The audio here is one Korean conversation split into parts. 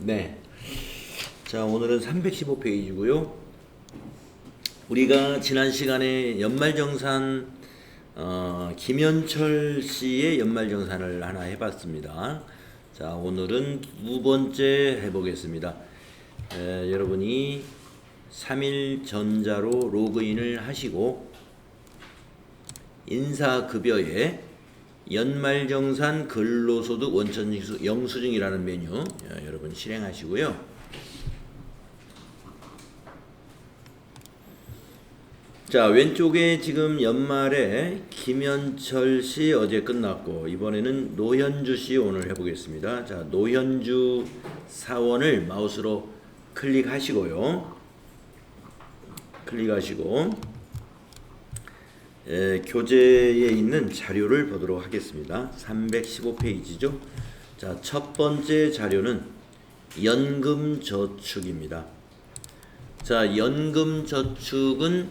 네. 자, 오늘은 315페이지고요. 우리가 지난 시간에 연말정산 김현철 씨의 연말정산을 하나 해봤습니다. 자, 오늘은 두 번째 해보겠습니다. 여러분이 3일전자로 로그인을 하시고 인사급여에 연말정산 근로소득 원천 영수증이라는 메뉴 여러분 실행하시고요. 자, 왼쪽에 지금 연말에 김현철 씨 어제 끝났고 이번에는 노현주 씨 오늘 해보겠습니다. 자, 노현주 사원을 마우스로 클릭하시고요. 클릭하시고 교재에 있는 자료를 보도록 하겠습니다. 315페이지죠. 자, 첫 번째 자료는 연금저축입니다. 자, 연금저축은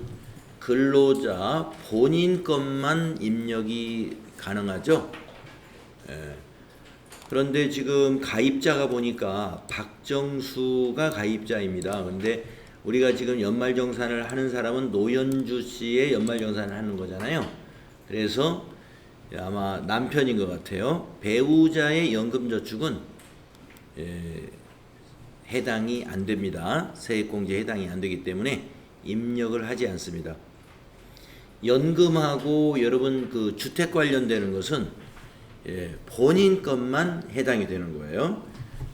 근로자 본인 것만 입력이 가능하죠. 그런데 지금 가입자가 보니까 박정수가 가입자입니다. 근데 우리가 지금 연말정산을 하는 사람은 노현주 씨의 연말정산을 하는 거잖아요. 그래서 아마 남편인 것 같아요. 배우자의 연금저축은 해당이 안 됩니다. 세액공제에 해당이 안 되기 때문에 입력을 하지 않습니다. 연금하고 여러분 그 주택 관련되는 것은 본인 것만 해당이 되는 거예요.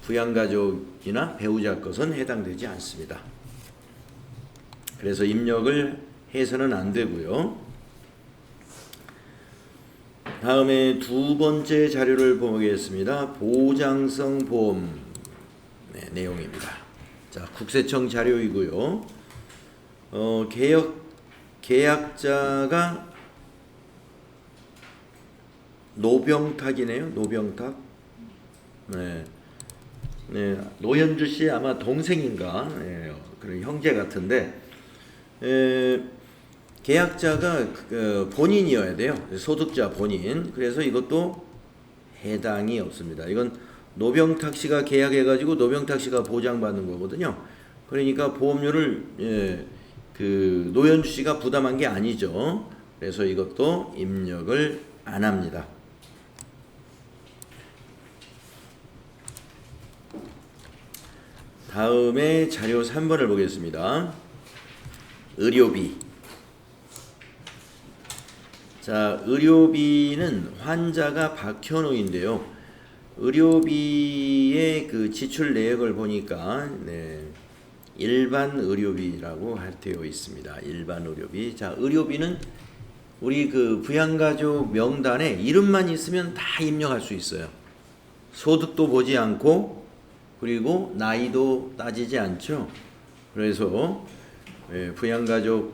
부양가족이나 배우자 것은 해당되지 않습니다. 그래서 입력을 해서는 안 되고요. 다음에 두 번째 자료를 보겠습니다. 보장성 보험 내용입니다. 자, 국세청 자료이고요. 계약자가 노병탁이네요. 노병탁. 네, 노현주 씨 아마 동생인가 그런 형제 같은데 계약자가 본인이어야 돼요. 소득자 본인. 그래서 이것도 해당이 없습니다. 이건 노병탁 씨가 계약해가지고 노병탁 씨가 보장받는 거거든요. 그러니까 보험료를 그 노현주 씨가 부담한 게 아니죠. 그래서 이것도 입력을 안 합니다. 다음에 자료 3번을 보겠습니다. 의료비. 자, 의료비는 환자가 박현우인데요. 의료비의 그 지출 내역을 보니까 일반 의료비라고 되어 있습니다. 일반 의료비. 자, 의료비는 우리 그 부양가족 명단에 이름만 있으면 다 입력할 수 있어요. 소득도 보지 않고 그리고 나이도 따지지 않죠. 그래서 부양가족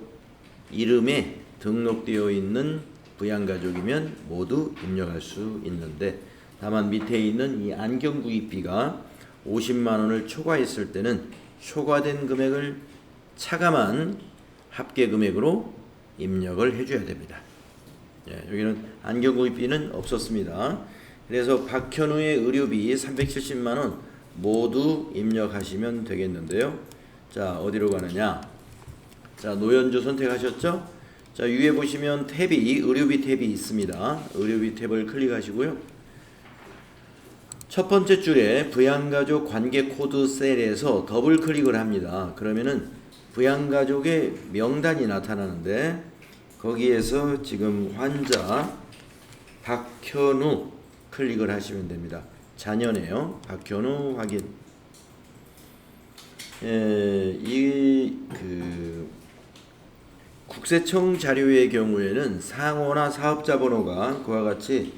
이름에 등록되어 있는 부양가족이면 모두 입력할 수 있는데 다만 밑에 있는 이 안경구입비가 50만 원을 초과했을 때는 초과된 금액을 차감한 합계금액으로 입력을 해줘야 됩니다. 여기는 안경구입비는 없었습니다. 그래서 박현우의 의료비 370만 원 모두 입력하시면 되겠는데요. 자, 어디로 가느냐? 자, 노현주 선택하셨죠? 자, 위에 보시면 탭이 의료비 탭이 있습니다. 의료비 탭을 클릭하시고요. 첫 번째 줄에 부양가족 관계 코드 셀에서 더블 클릭을 합니다. 그러면은 부양가족의 명단이 나타나는데 거기에서 지금 환자 박현우 클릭을 하시면 됩니다. 자녀네요. 박현우 확인. 국세청 자료의 경우에는 상호나 사업자 번호가 그와 같이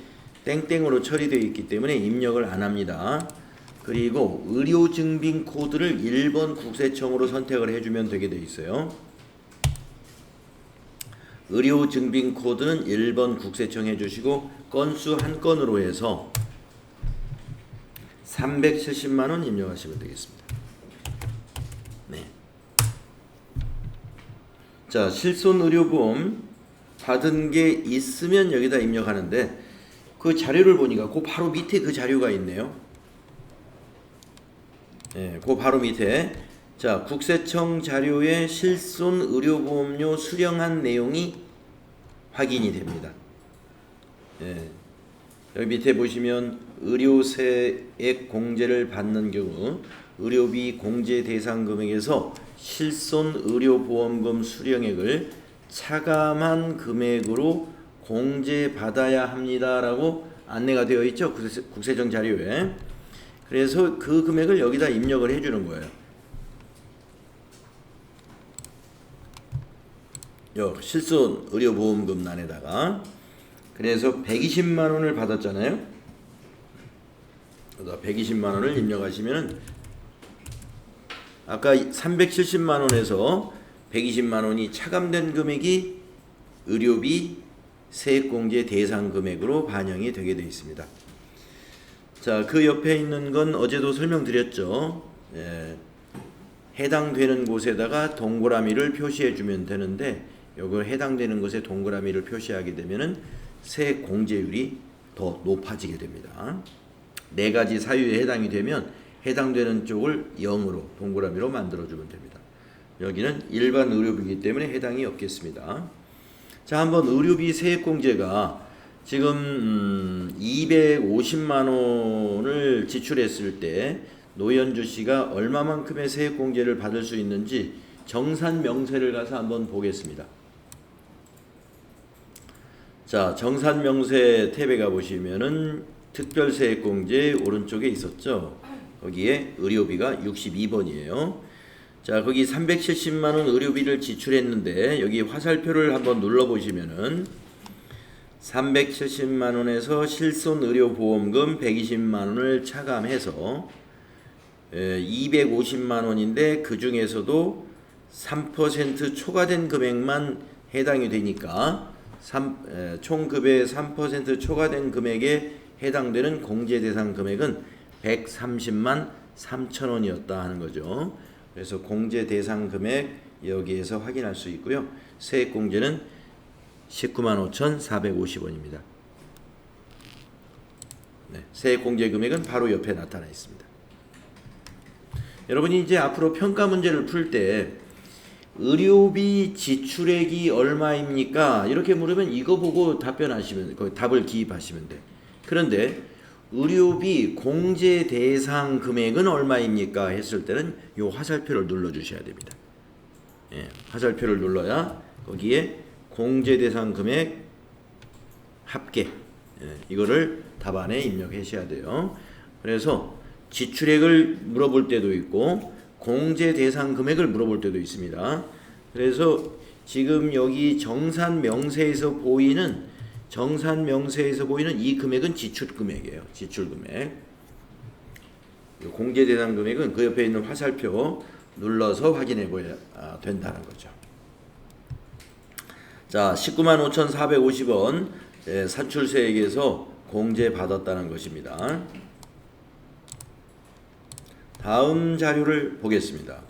땡땡으로 처리되어 있기 때문에 입력을 안 합니다. 그리고 의료증빙 코드를 1번 국세청으로 선택을 해주면 되게 되어 있어요. 의료증빙 코드는 1번 국세청 해주시고 건수 한 건으로 해서 370만 원 입력하시면 되겠습니다. 네. 자, 실손의료보험 받은 게 있으면 여기다 입력하는데 그 자료를 보니까 그 바로 밑에 그 자료가 있네요. 예, 그 바로 밑에 자 국세청 자료에 실손 의료보험료 수령한 내용이 확인이 됩니다. 예, 여기 밑에 보시면 의료세액 공제를 받는 경우 의료비 공제 대상 금액에서 실손 의료보험금 수령액을 차감한 금액으로 공제받아야 합니다라고 안내가 되어 있죠. 국세청 자료에. 그래서 그 금액을 여기다 입력을 해주는 거예요. 실손 의료보험금란에다가 그래서 120만 원을 받았잖아요. 120만 원을 입력하시면은 아까 370만 원에서 120만 원이 차감된 금액이 의료비 세액공제 대상 금액으로 반영이 되게 되어 있습니다. 자, 그 옆에 있는 건 어제도 설명드렸죠. 예, 해당되는 곳에다가 동그라미를 표시해 주면 되는데 요거 해당되는 곳에 동그라미를 표시하게 되면은 세액 공제율이 더 높아지게 됩니다. 네 가지 사유에 해당이 되면 해당되는 쪽을 0으로 동그라미로 만들어 주면 됩니다. 여기는 일반 의료비이기 때문에 해당이 없겠습니다. 자, 한번 의료비 세액 공제가 지금 250만 원을 지출했을 때 노현주 씨가 얼마만큼의 세액 공제를 받을 수 있는지 정산 명세를 가서 한번 보겠습니다. 자, 정산 명세 탭에 가 보시면은 특별세액 공제 오른쪽에 있었죠. 거기에 의료비가 62번이에요. 자, 거기 370만 원 의료비를 지출했는데 여기 화살표를 한번 눌러 보시면은 370만 원에서 실손 의료보험금 120만 원을 차감해서 250만 원인데 그 중에서도 3% 초과된 금액만 해당이 되니까 총급의 3% 초과된 금액에 해당되는 공제 대상 금액은 130만 3천 원이었다 하는 거죠. 그래서 공제 대상 금액 여기에서 확인할 수 있고요. 세액 공제는 19만 5,450원입니다. 네, 세액 공제 금액은 바로 옆에 나타나 있습니다. 여러분이 이제 앞으로 평가 문제를 풀 때 의료비 지출액이 얼마입니까? 이렇게 물으면 이거 보고 답변하시면 답을 기입하시면 돼. 그런데 의료비 공제 대상 금액은 얼마입니까? 했을 때는 이 화살표를 눌러 주셔야 됩니다. 예, 화살표를 눌러야 거기에 공제 대상 금액 합계 이거를 답안에 입력하셔야 돼요. 그래서 지출액을 물어볼 때도 있고 공제 대상 금액을 물어볼 때도 있습니다. 그래서 지금 여기 정산 명세에서 보이는 이 금액은 지출 금액이에요. 지출 금액. 공제 대상 금액은 그 옆에 있는 화살표 눌러서 확인해 보야 된다는 거죠. 자, 19만 5,450원 산출세액에서 공제 받았다는 것입니다. 다음 자료를 보겠습니다.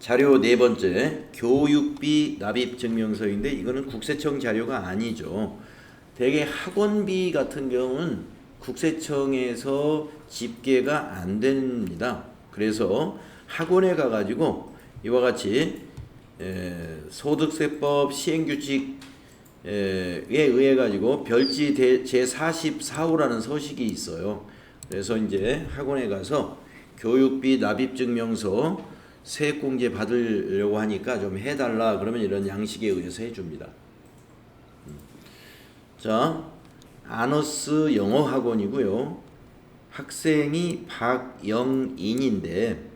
자료 네 번째, 교육비 납입 증명서인데 이거는 국세청 자료가 아니죠. 대개 학원비 같은 경우는 국세청에서 집계가 안 됩니다. 그래서 학원에 가가지고 이와 같이 소득세법 시행규칙에 의해 가지고 별지 제44호라는 서식이 있어요. 그래서 이제 학원에 가서 교육비 납입증명서 세액공제 받으려고 하니까 좀 해달라 그러면 이런 양식에 의해서 해줍니다. 자, 아너스 영어 학원이고요. 학생이 박영인인데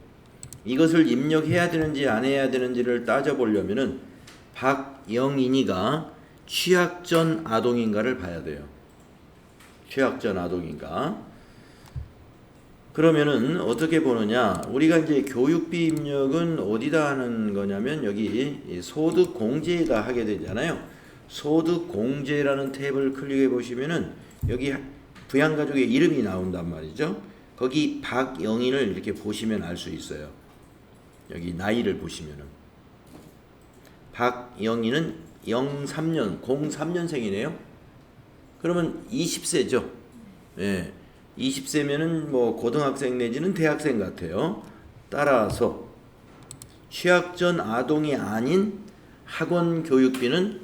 이것을 입력해야 되는지 안 해야 되는지를 따져보려면은 박영인이가 취학전 아동인가를 봐야 돼요. 취학전 아동인가. 그러면은 어떻게 보느냐? 우리가 이제 교육비 입력은 어디다 하는 거냐면 여기 소득 공제에다 하게 되잖아요. 소득 공제라는 탭을 클릭해 보시면은 여기 부양가족의 이름이 나온단 말이죠. 거기 박영인을 이렇게 보시면 알 수 있어요. 여기 나이를 보시면은 박영인은 03년생이네요. 그러면 20세죠. 예. 20세면은 뭐 고등학생 내지는 대학생 같아요. 따라서 취학 전 아동이 아닌 학원 교육비는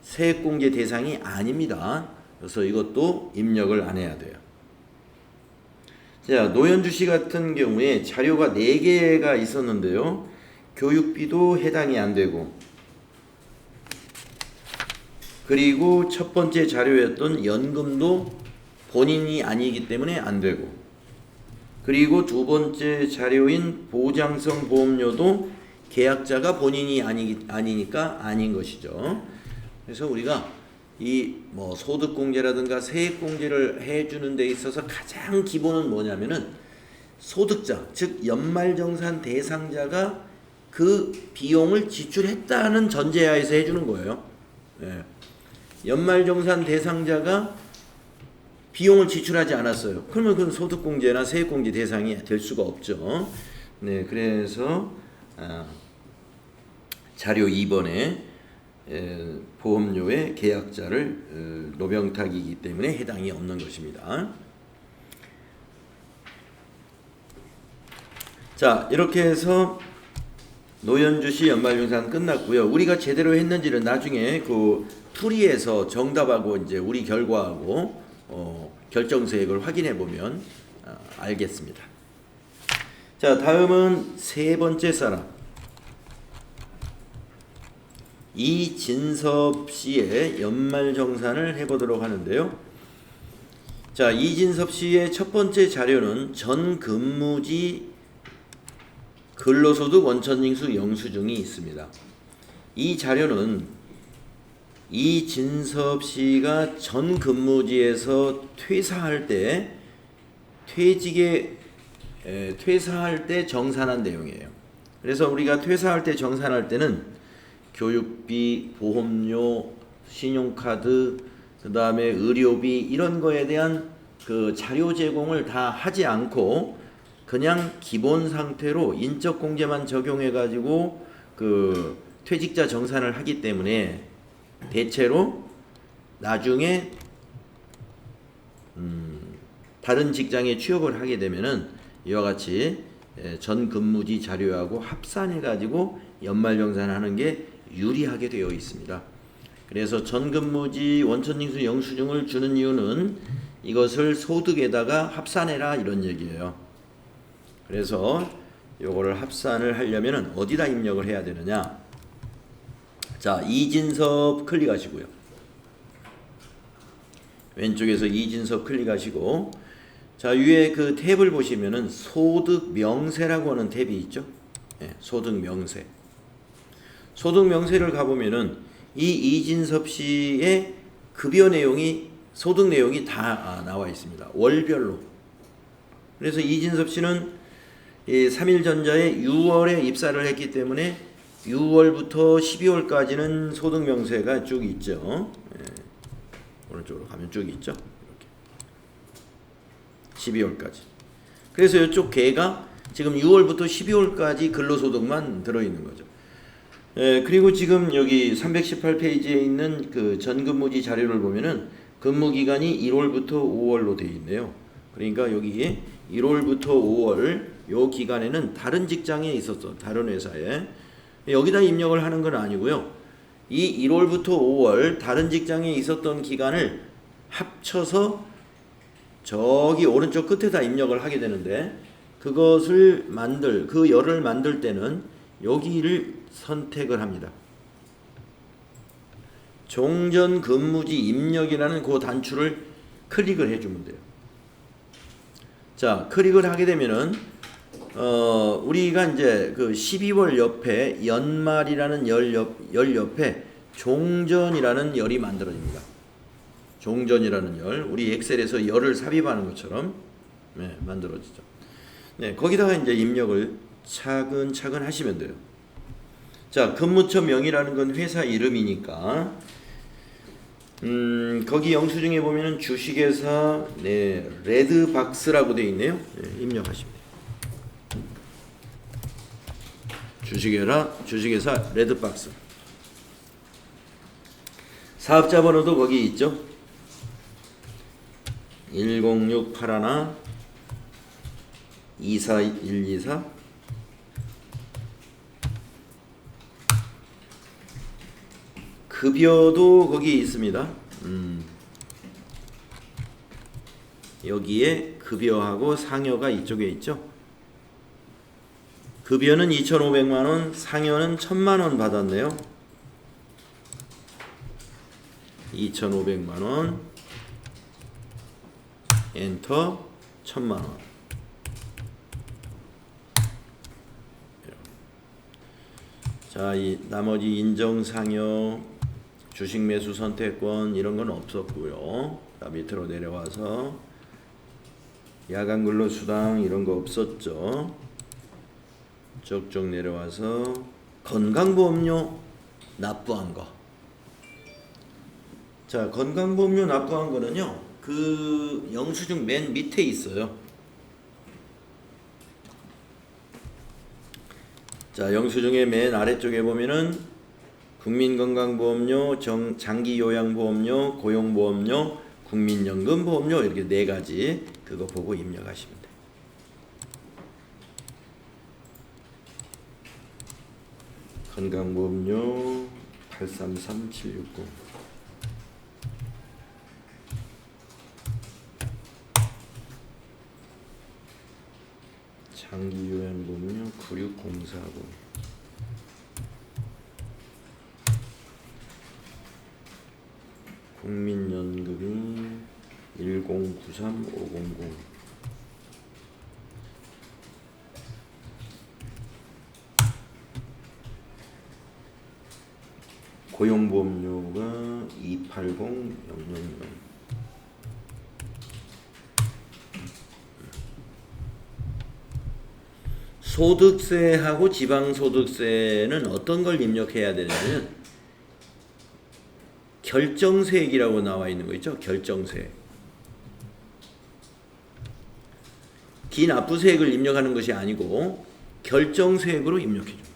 세액공제 대상이 아닙니다. 그래서 이것도 입력을 안 해야 돼요. 자, 노현주 씨 같은 경우에 자료가 4개가 있었는데요. 교육비도 해당이 안 되고, 그리고 첫 번째 자료였던 연금도 본인이 아니기 때문에 안 되고, 그리고 두 번째 자료인 보장성 보험료도 계약자가 본인이 아니니까 아닌 것이죠. 그래서 우리가 이 뭐 소득공제라든가 세액공제를 해주는 데 있어서 가장 기본은 뭐냐면은 소득자, 즉 연말정산 대상자가 그 비용을 지출했다는 전제하에서 해주는 거예요. 예. 연말정산 대상자가 비용을 지출하지 않았어요. 그러면 그건 소득공제나 세액공제 대상이 될 수가 없죠. 네, 그래서 자료 2번에 보험료의 계약자를 노병탁이기 때문에 해당이 없는 것입니다. 자, 이렇게 해서 노현주 씨 연말정산 끝났고요. 우리가 제대로 했는지는 나중에 그 풀이에서 정답하고 이제 우리 결과하고 결정세액을 확인해 보면 알겠습니다. 자, 다음은 세 번째 사람. 이진섭 씨의 연말정산을 해보도록 하는데요. 자, 이진섭 씨의 첫 번째 자료는 전 근무지 근로소득 원천징수 영수증이 있습니다. 이 자료는 이진섭 씨가 전 근무지에서 퇴사할 때 퇴사할 때 정산한 내용이에요. 그래서 우리가 퇴사할 때 정산할 때는 교육비, 보험료, 신용카드, 그 다음에 의료비 이런 거에 대한 그 자료 제공을 다 하지 않고 그냥 기본 상태로 인적 공제만 적용해 가지고 그 퇴직자 정산을 하기 때문에 대체로 나중에 다른 직장에 취업을 하게 되면은 이와 같이 전 근무지 자료하고 합산해 가지고 연말정산하는 게 유리하게 되어 있습니다. 그래서 전 근무지 원천징수 영수증을 주는 이유는 이것을 소득에다가 합산해라 이런 얘기예요. 그래서 요거를 합산을 하려면 어디다 입력을 해야 되느냐? 자, 이진섭 클릭하시고요. 왼쪽에서 이진섭 클릭하시고, 자, 위에 그 탭을 보시면은 소득 명세라고 하는 탭이 있죠. 네, 소득 명세. 소득 명세를 가보면은 이 이진섭 씨의 급여 내용이 소득 내용이 다 나와 있습니다. 월별로. 그래서 이진섭 씨는 이 삼일전자에 6월에 입사를 했기 때문에 6월부터 12월까지는 소득 명세가 쭉 있죠. 예. 오른쪽으로 가면 쭉 있죠. 이렇게. 12월까지. 그래서 이쪽 개가 지금 6월부터 12월까지 근로소득만 들어있는 거죠. 예, 그리고 지금 여기 318페이지에 있는 그 전근무지 자료를 보면은 근무기간이 1월부터 5월로 되어 있네요. 그러니까 여기에 1월부터 5월 요 기간에는 다른 직장에 있었어. 다른 회사에. 여기다 입력을 하는 건 아니고요. 이 1월부터 5월 다른 직장에 있었던 기간을 합쳐서 저기 오른쪽 끝에다 입력을 하게 되는데 그것을 그 열을 만들 때는 여기를 선택을 합니다. 종전 근무지 입력이라는 그 단추를 클릭을 해주면 돼요. 자, 클릭을 하게 되면은 우리가 이제 그 12월 옆에 연말이라는 열 옆에 종전이라는 열이 만들어집니다. 종전이라는 열, 우리 엑셀에서 열을 삽입하는 것처럼 네, 만들어지죠. 네, 거기다가 이제 입력을 차근차근 하시면 돼요. 자, 근무처 명이라는 건 회사 이름이니까 거기 영수증에 보면은 주식회사 네, 레드박스라고 되어 있네요. 네, 입력하십니다. 주식회사 레드박스. 사업자 번호도 거기 있죠. 1068 24124 급여도 거기 있습니다. 여기에 급여하고 상여가 이쪽에 있죠. 급여는 2,500만원, 상여는 1,000만원 받았네요. 2,500만원 엔터 1,000만원. 자, 이 나머지 인정상여, 주식매수 선택권 이런 건 없었고요. 자, 밑으로 내려와서 야간 근로수당 이런 거 없었죠. 쭉쭉 내려와서 건강보험료 납부한 거. 자, 건강보험료 납부한 거는요, 그 영수증 맨 밑에 있어요. 자, 영수증의 맨 아래쪽에 보면은 국민건강보험료, 장기요양보험료, 고용보험료, 국민연금보험료 이렇게 4가지 그거 보고 입력하시면 돼요. 건강보험료 833760 장기요양보험료 96040 국민연금이 1093500 고용보험료가 280000 소득세하고 지방소득세는 어떤 걸 입력해야 되냐면 결정세액이라고 나와 있는 거 있죠? 결정세액. 기납부세액을 입력하는 것이 아니고 결정세액으로 입력해 줍니다.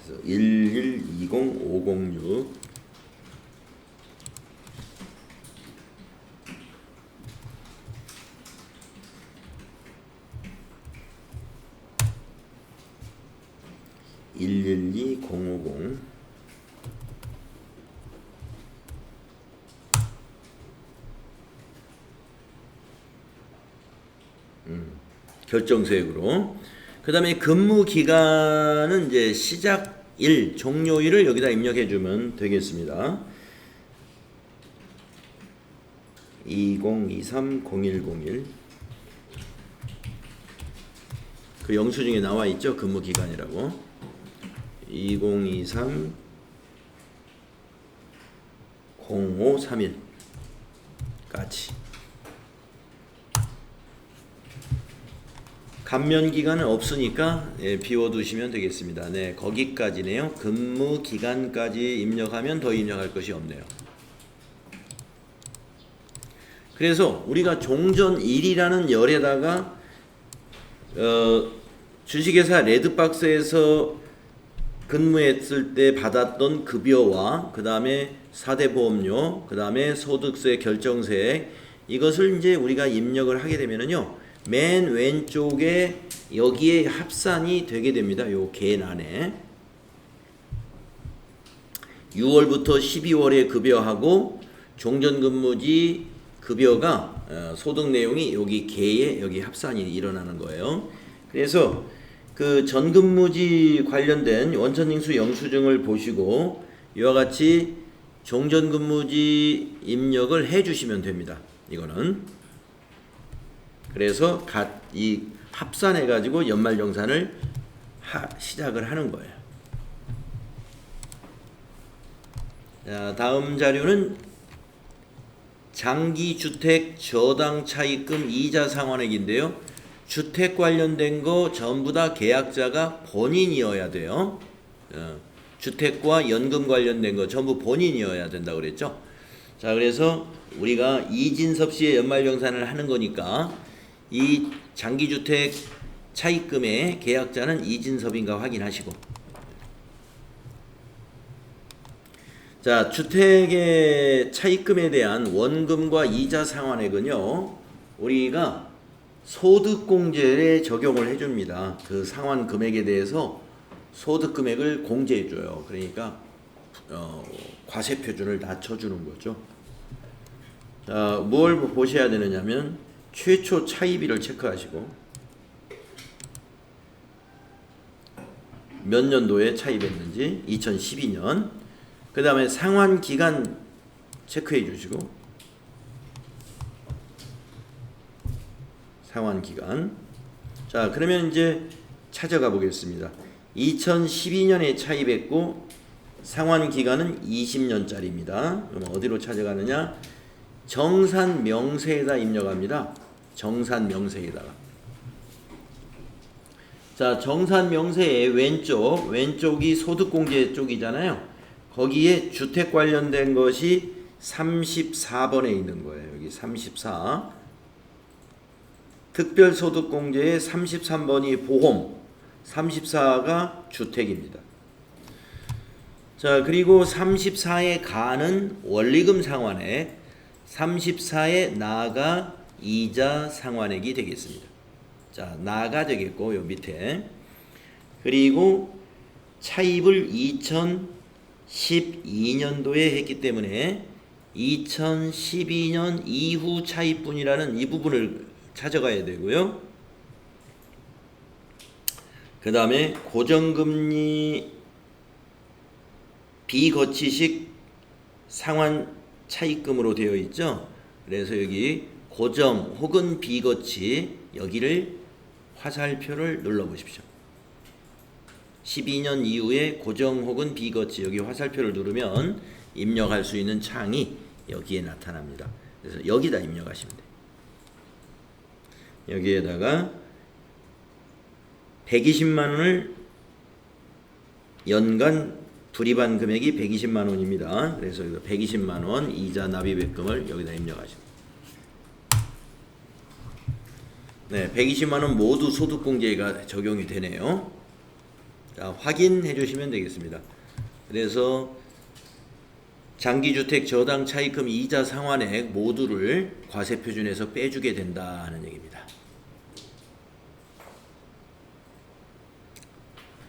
그래서 1120506 112050 결정세액으로. 그 다음에 근무 기간은 이제 시작일, 종료일을 여기다 입력해 주면 되겠습니다. 2023-0101 그 영수증에 나와 있죠? 근무 기간이라고. 2023 0531 까지. 감면 기간은 없으니까 비워두시면 되겠습니다. 네, 거기까지네요. 근무 기간까지 입력하면 더 입력할 것이 없네요. 그래서 우리가 종전일이라는 열에다가 주식회사 레드박스에서 근무했을 때 받았던 급여와 그 다음에 사대보험료, 그 다음에 소득세 결정세액, 이것을 이제 우리가 입력을 하게 되면은요, 맨 왼쪽에 여기에 합산이 되게 됩니다. 요 계란에 6월부터 12월에 급여하고 종전근무지 급여가 소득 내용이 여기 계에 여기 합산이 일어나는 거예요. 그래서 그 전근무지 관련된 원천징수 영수증을 보시고 이와 같이 종전근무지 입력을 해 주시면 됩니다. 이거는 그래서 이 합산해 가지고 연말정산을 시작을 하는 거예요. 자, 다음 자료는 장기주택 저당차입금 이자 상환액인데요. 주택 관련된 거 전부 다 계약자가 본인이어야 돼요. 주택과 연금 관련된 거 전부 본인이어야 된다고 그랬죠. 자, 그래서 우리가 이진섭 씨의 연말정산을 하는 거니까 이 장기주택 차입금의 계약자는 이진섭인가 확인하시고. 자, 주택의 차입금에 대한 원금과 이자 상환액은요, 우리가 소득공제에 적용을 해줍니다. 그 상환 금액에 대해서 소득 금액을 공제해줘요. 그러니까 과세 표준을 낮춰주는 거죠. 자, 뭘 보셔야 되느냐면 최초 차입일을 체크하시고 몇 년도에 차입했는지 2012년. 그 다음에 상환 기간 체크해 주시고 상환 기간. 자, 그러면 이제 찾아가 보겠습니다. 2012년에 차입했고 상환 기간은 20년짜리입니다. 그럼 어디로 찾아가느냐? 정산 명세에다 입력합니다. 정산 명세에다가. 자, 정산 명세의 왼쪽이 소득공제 쪽이잖아요. 거기에 주택 관련된 것이 34번에 있는 거예요. 여기 34. 특별소득공제의 33번이 보험, 34가 주택입니다. 자, 그리고 34에 가는 원리금 상환액, 34에 나가 이자 상환액이 되겠습니다. 자, 나가 되겠고 요 밑에. 그리고 차입을 2012년도에 했기 때문에 2012년 이후 차입분이라는 이 부분을 찾아가야 되고요. 그 다음에 고정금리 비거치식 상환 차입금으로 되어 있죠. 그래서 여기 고정 혹은 비거치 여기를 화살표를 눌러 보십시오. 12년 이후에 고정 혹은 비거치 여기 화살표를 누르면 입력할 수 있는 창이 여기에 나타납니다. 그래서 여기다 입력하시면 돼요. 여기에다가 120만 원을 연간 불입한 금액이 120만 원입니다. 그래서 120만 원 이자 납입액금을 여기다 입력하십니다. 네, 120만 원 모두 소득공제가 적용이 되네요. 자, 확인해 주시면 되겠습니다. 그래서 장기주택 저당 차입금 이자 상환액 모두를 과세 표준에서 빼주게 된다는 얘기입니다.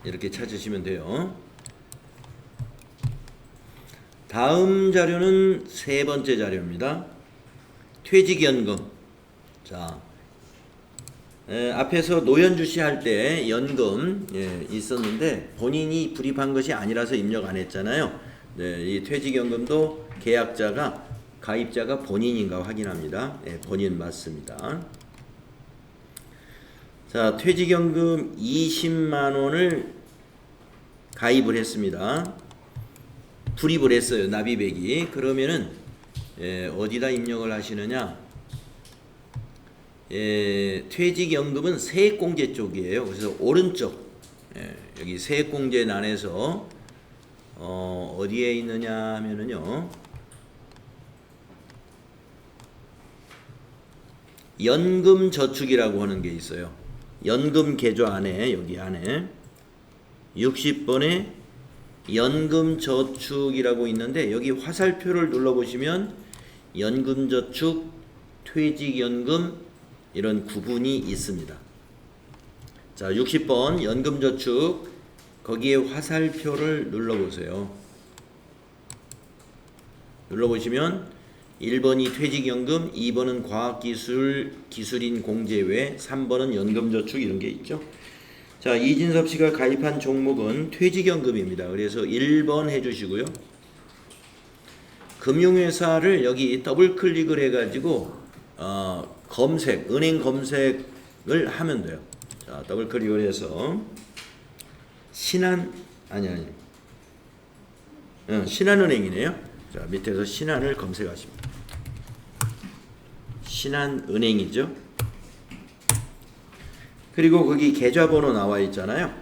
이렇게 찾으시면 돼요. 다음 자료는 세 번째 자료입니다. 퇴직연금. 자, 앞에서 노연주시 할 때 연금 있었는데 본인이 불입한 것이 아니라서 입력 안 했잖아요. 네, 이 퇴직연금도 계약자가 가입자가 본인인가 확인합니다. 네, 본인 맞습니다. 자, 퇴직연금 20만 원을 가입을 했습니다. 불입을 했어요. 납입액이. 그러면은 어디다 입력을 하시느냐? 퇴직연금은 세액공제 쪽이에요. 그래서 오른쪽 여기 세액공제란에서 어디에 있느냐 하면은요, 연금저축이라고 하는 게 있어요. 연금계좌 안에 여기 안에 60번에 연금저축이라고 있는데 여기 화살표를 눌러보시면 연금저축, 퇴직연금 이런 구분이 있습니다. 자, 60번 연금저축 거기에 화살표를 눌러보세요. 눌러보시면 1번이 퇴직연금, 2번은 과학기술인 공제외, 3번은 연금저축 이런 게 있죠. 자, 이진섭 씨가 가입한 종목은 퇴직연금입니다. 그래서 1번 해주시고요. 금융회사를 여기 더블 클릭을 해가지고 검색, 은행 검색을 하면 돼요. 자, 더블 클릭을 해서 신한은행이네요. 자, 밑에서 신한을 검색하십니다. 신한은행이죠. 그리고 거기 계좌번호 나와 있잖아요.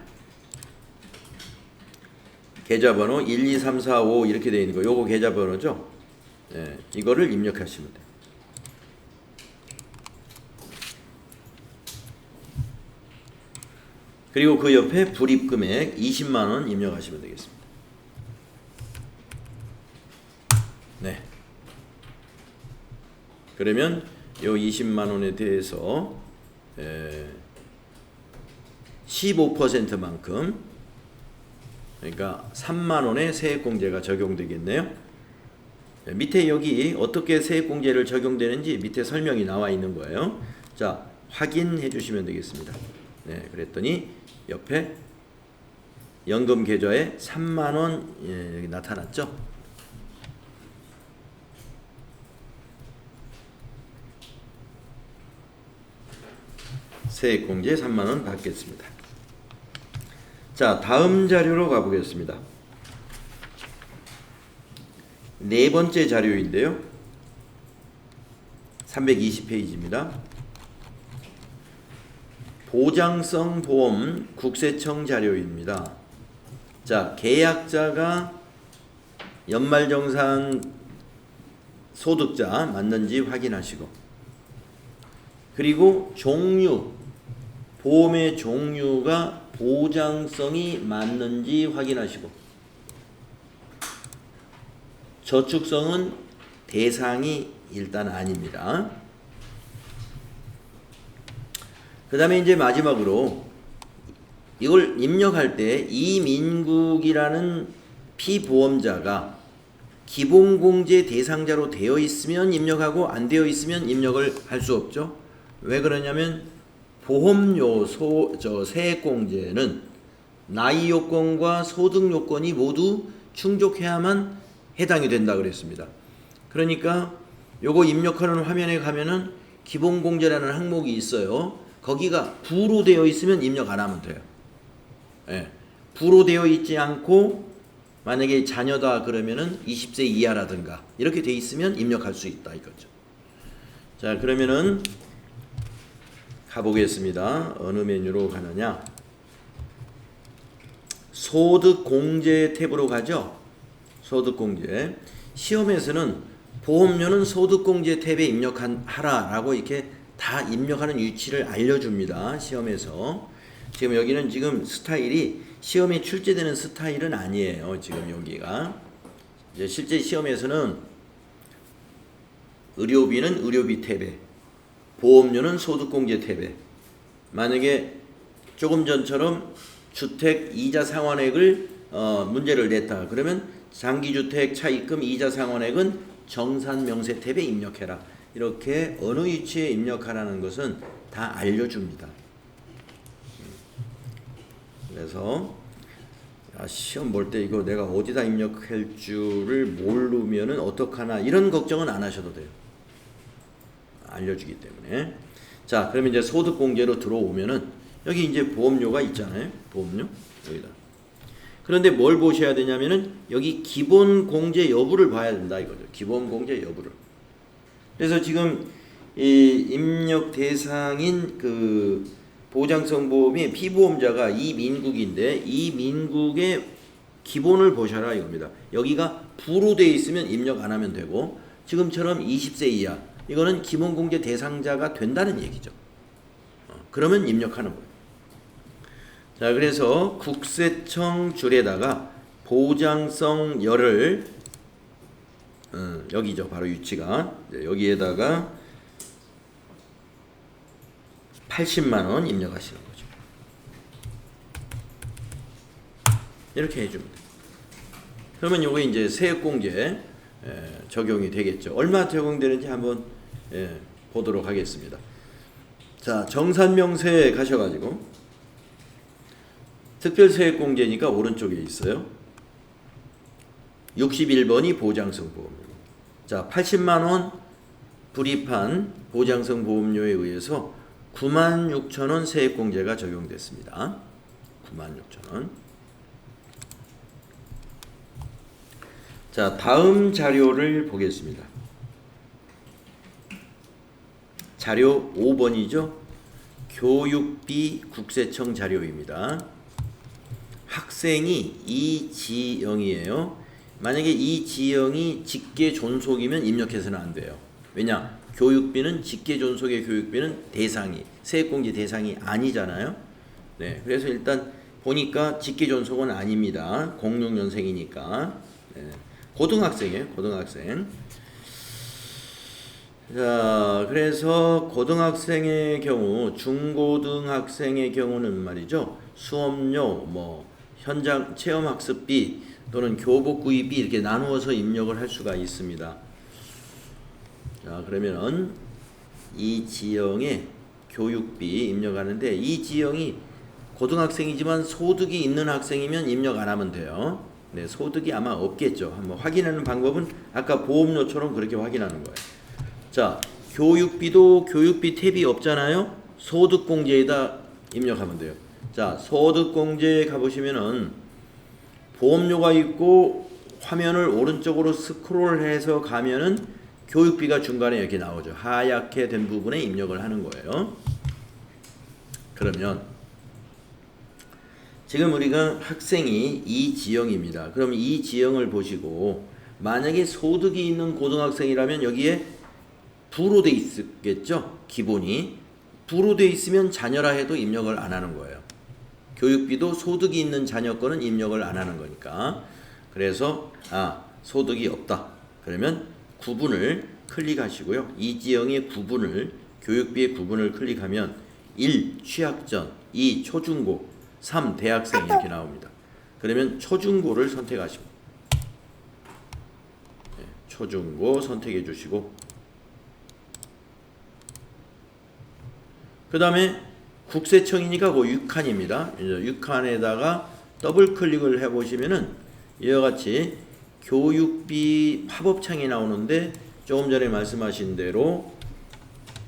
계좌번호 1, 2, 3, 4, 5 이렇게 되어 있는 거, 요거 계좌번호죠. 네, 이거를 입력하시면 돼요. 그리고 그 옆에 불입금액 20만 원 입력하시면 되겠습니다. 그러면 요 20만 원에 대해서 15%만큼, 그러니까 3만 원의 세액공제가 적용되겠네요. 밑에 여기 어떻게 세액공제를 적용되는지 밑에 설명이 나와 있는 거예요. 자, 확인해 주시면 되겠습니다. 네, 그랬더니 옆에 연금 계좌에 3만 원 여기 나타났죠. 세액공제 3만 원 받겠습니다. 자, 다음 자료로 가보겠습니다. 네 번째 자료인데요. 320페이지입니다. 보장성 보험 국세청 자료입니다. 자, 계약자가 연말정산 소득자 맞는지 확인하시고, 그리고 종류, 보험의 종류가 보장성이 맞는지 확인하시고, 저축성은 대상이 일단 아닙니다. 그 다음에 이제 마지막으로 이걸 입력할 때 이민국이라는 피보험자가 기본공제 대상자로 되어 있으면 입력하고 안 되어 있으면 입력을 할 수 없죠. 왜 그러냐면 보험료 세액공제는 나이 요건과 소득 요건이 모두 충족해야만 해당이 된다 그랬습니다. 그러니까 요거 입력하는 화면에 가면은 기본공제라는 항목이 있어요. 거기가 부로 되어 있으면 입력 안 하면 돼요. 예. 부로 되어 있지 않고 만약에 자녀다 그러면은 20세 이하라든가 이렇게 돼 있으면 입력할 수 있다 이거죠. 자, 그러면은 가보겠습니다. 어느 메뉴로 가느냐? 소득공제 탭으로 가죠. 소득공제. 시험에서는 보험료는 소득공제 탭에 입력하라라고 이렇게 다 입력하는 위치를 알려줍니다. 시험에서. 지금 여기는 지금 스타일이 시험에 출제되는 스타일은 아니에요. 지금 여기가. 이제 실제 시험에서는 의료비는 의료비 탭에, 보험료는 소득공제 탭에, 만약에 조금 전처럼 주택 이자 상환액을 문제를 냈다. 그러면 장기주택 차입금 이자 상환액은 정산명세 탭에 입력해라. 이렇게 어느 위치에 입력하라는 것은 다 알려줍니다. 그래서 시험 볼 때 이거 내가 어디다 입력할 줄을 모르면은 어떡하나 이런 걱정은 안 하셔도 돼요. 알려주기 때문에. 자, 그러면 이제 소득공제로 들어오면은 여기 이제 보험료가 있잖아요. 보험료 여기다. 그런데 뭘 보셔야 되냐면은 여기 기본공제 여부를 봐야 된다 이거죠. 기본공제 여부를. 그래서 지금 이 입력 대상인 그 보장성 보험이 피보험자가 이민국인데 이민국의 기본을 보셔라 이겁니다. 여기가 부로 되어 있으면 입력 안 하면 되고 지금처럼 20세 이하 이거는 기본공제 대상자가 된다는 얘기죠. 그러면 입력하는 거예요. 자, 그래서 국세청 줄에다가 보장성 열을 여기죠. 바로 위치가 여기에다가 80만 원 입력하시는 거죠. 이렇게 해줍니다. 그러면 요거 이제 세액공제 적용이 되겠죠. 얼마 적용되는지 한번 보도록 하겠습니다. 자, 정산명세에 가셔가지고 특별세액공제니까 오른쪽에 있어요. 61번이 보장성 보험료. 자, 80만 원 불입한 보장성 보험료에 의해서 96,000원 세액공제가 적용됐습니다. 96,000원. 자, 다음 자료를 보겠습니다. 자료 5번이죠. 교육비 국세청 자료입니다. 학생이 이지영이에요. 만약에 이지영이 직계존속이면 입력해서는 안 돼요. 왜냐? 교육비는 직계존속의 교육비는 대상이 세액공제 대상이 아니잖아요. 네, 그래서 일단 보니까 직계존속은 아닙니다. 06년생이니까. 네, 고등학생이에요. 고등학생. 자, 그래서 고등학생의 경우, 중고등학생의 경우는 말이죠. 수업료, 뭐 현장 체험학습비 또는 교복구입비 이렇게 나누어서 입력을 할 수가 있습니다. 자, 그러면은 이 지형에 교육비 입력하는데 이 지형이 고등학생이지만 소득이 있는 학생이면 입력 안 하면 돼요. 네, 소득이 아마 없겠죠. 한번 확인하는 방법은 아까 보험료처럼 그렇게 확인하는 거예요. 자, 교육비도 교육비 탭이 없잖아요. 소득공제에다 입력하면 돼요. 자, 소득공제에 가보시면은 보험료가 있고 화면을 오른쪽으로 스크롤해서 가면은 교육비가 중간에 이렇게 나오죠. 하얗게 된 부분에 입력을 하는 거예요. 그러면 지금 우리가 학생이 이 지형입니다. 그럼 이 지형을 보시고 만약에 소득이 있는 고등학생이라면 여기에 부로 돼 있겠죠. 기본이 부로 돼 있으면 자녀라 해도 입력을 안 하는 거예요. 교육비도 소득이 있는 자녀 거는 입력을 안 하는 거니까. 그래서 소득이 없다. 그러면 구분을 클릭하시고요. 이 지형의 구분을 교육비의 구분을 클릭하면 1. 취학전 2. 초중고 3. 대학생 이렇게 나옵니다. 그러면 초중고를 선택하시고 초중고 선택해 주시고 그 다음에 국세청이니까 그 6칸입니다. 6칸에다가 더블 클릭을 해보시면은 이와 같이 교육비 팝업창이 나오는데 조금 전에 말씀하신 대로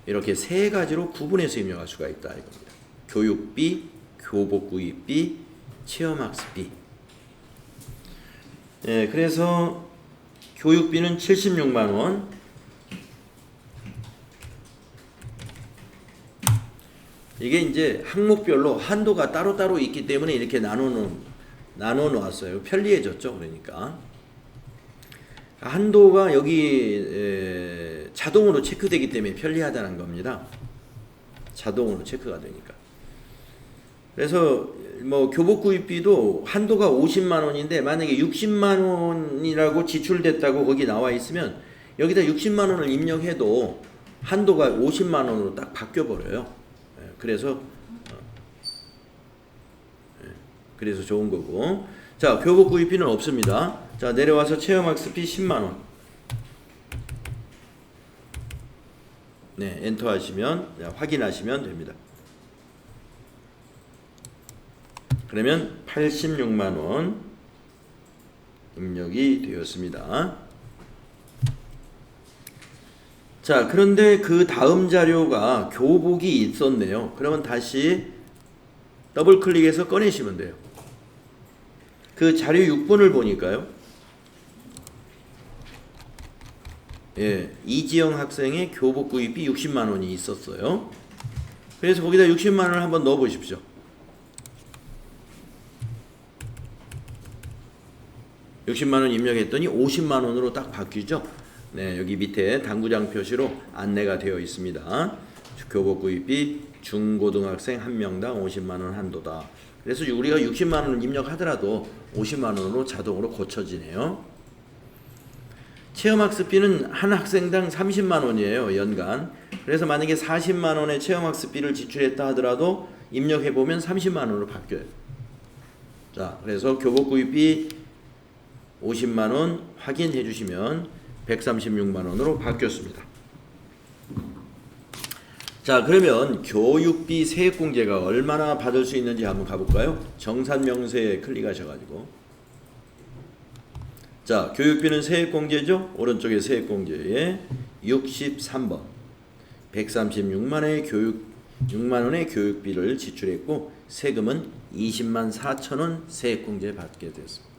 이렇게 세 가지로 구분해서 입력할 수가 있다 이겁니다. 교육비, 교복구입비, 체험학습비. 네, 그래서 교육비는 76만 원. 이게 이제 항목별로 한도가 따로따로 있기 때문에 이렇게 나눠 놓았어요. 편리해졌죠. 그러니까 한도가 여기 자동으로 체크되기 때문에 편리하다는 겁니다. 자동으로 체크가 되니까. 그래서 뭐 교복구입비도 한도가 50만 원인데 만약에 60만 원이라고 지출됐다고 거기 나와 있으면 여기다 60만 원을 입력해도 한도가 50만 원으로 딱 바뀌어 버려요. 그래서 좋은 거고. 자, 교복구입비는 없습니다. 자, 내려와서 체험학습비 10만 원. 네, 엔터 하시면 확인하시면 됩니다. 그러면 86만 원 입력이 되었습니다. 자, 그런데 그 다음 자료가 교복이 있었네요. 그러면 다시 더블 클릭해서 꺼내시면 돼요. 그 자료 6번을 보니까요. 예, 이지영 학생의 교복 구입비 60만 원이 있었어요. 그래서 거기다 60만 원을 한번 넣어 보십시오. (60만 원) 입력했더니 50만 원으로 딱 바뀌죠. 네, 여기 밑에 당구장 표시로 안내가 되어 있습니다. 교복 구입비 중고등학생 한 명당 50만 원 한도다. 그래서 우리가 60만 원을 입력하더라도 50만 원으로 자동으로 고쳐지네요. 체험학습비는 한 학생당 30만 원이에요. 연간. 그래서 만약에 40만 원의 체험학습비를 지출했다 하더라도 입력해보면 30만 원으로 바뀌어요. 자, 그래서 교복 구입비 50만 원 확인해 주시면 136만 원으로 바뀌었습니다. 자, 그러면 교육비 세액공제가 얼마나 받을 수 있는지 한번 가볼까요? 정산명세에 클릭하셔가지고 자, 교육비는 세액공제죠? 오른쪽에 세액공제에 63번 6만 원의 교육비를 지출했고 세금은 20만 4천 원 세액공제 받게 됐습니다.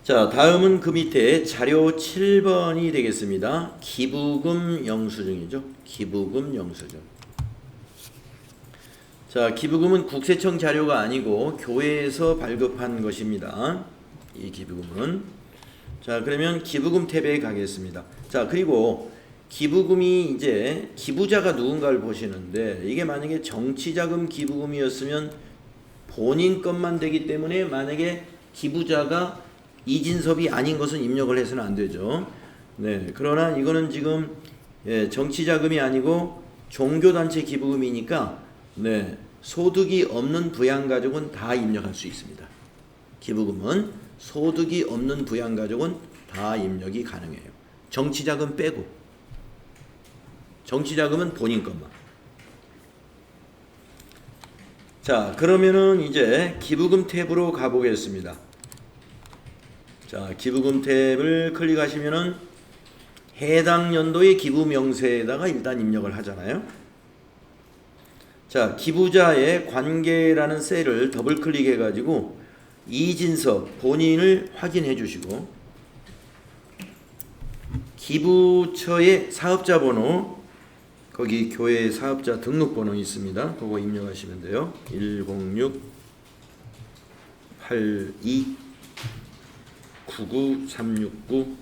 자, 다음은 그 밑에 자료 7번이 되겠습니다. 기부금 영수증이죠. 기부금 영수증. 자, 기부금은 국세청 자료가 아니고 교회에서 발급한 것입니다. 이 기부금은. 자, 그러면 기부금 탭에 가겠습니다. 자, 그리고 기부금이 이제 기부자가 누군가를 보시는데 이게 만약에 정치자금 기부금이었으면 본인 것만 되기 때문에 만약에 기부자가 이진섭이 아닌 것은 입력을 해서는 안 되죠. 네, 그러나 이거는 지금 정치자금이 아니고 종교단체 기부금이니까 네, 소득이 없는 부양가족은 다 입력할 수 있습니다. 기부금은 소득이 없는 부양가족은 다 입력이 가능해요. 정치자금 빼고. 정치자금은 본인 것만. 자, 그러면은 이제 기부금 탭으로 가보겠습니다. 자, 기부금 탭을 클릭하시면은 해당 연도의 기부 명세에다가 일단 입력을 하잖아요. 자, 기부자의 관계라는 셀을 더블 클릭해 가지고 이진섭 본인을 확인해 주시고 기부처의 사업자 번호 거기 교회 사업자 등록번호 있습니다. 그거 입력하시면 돼요. 106 82 99 369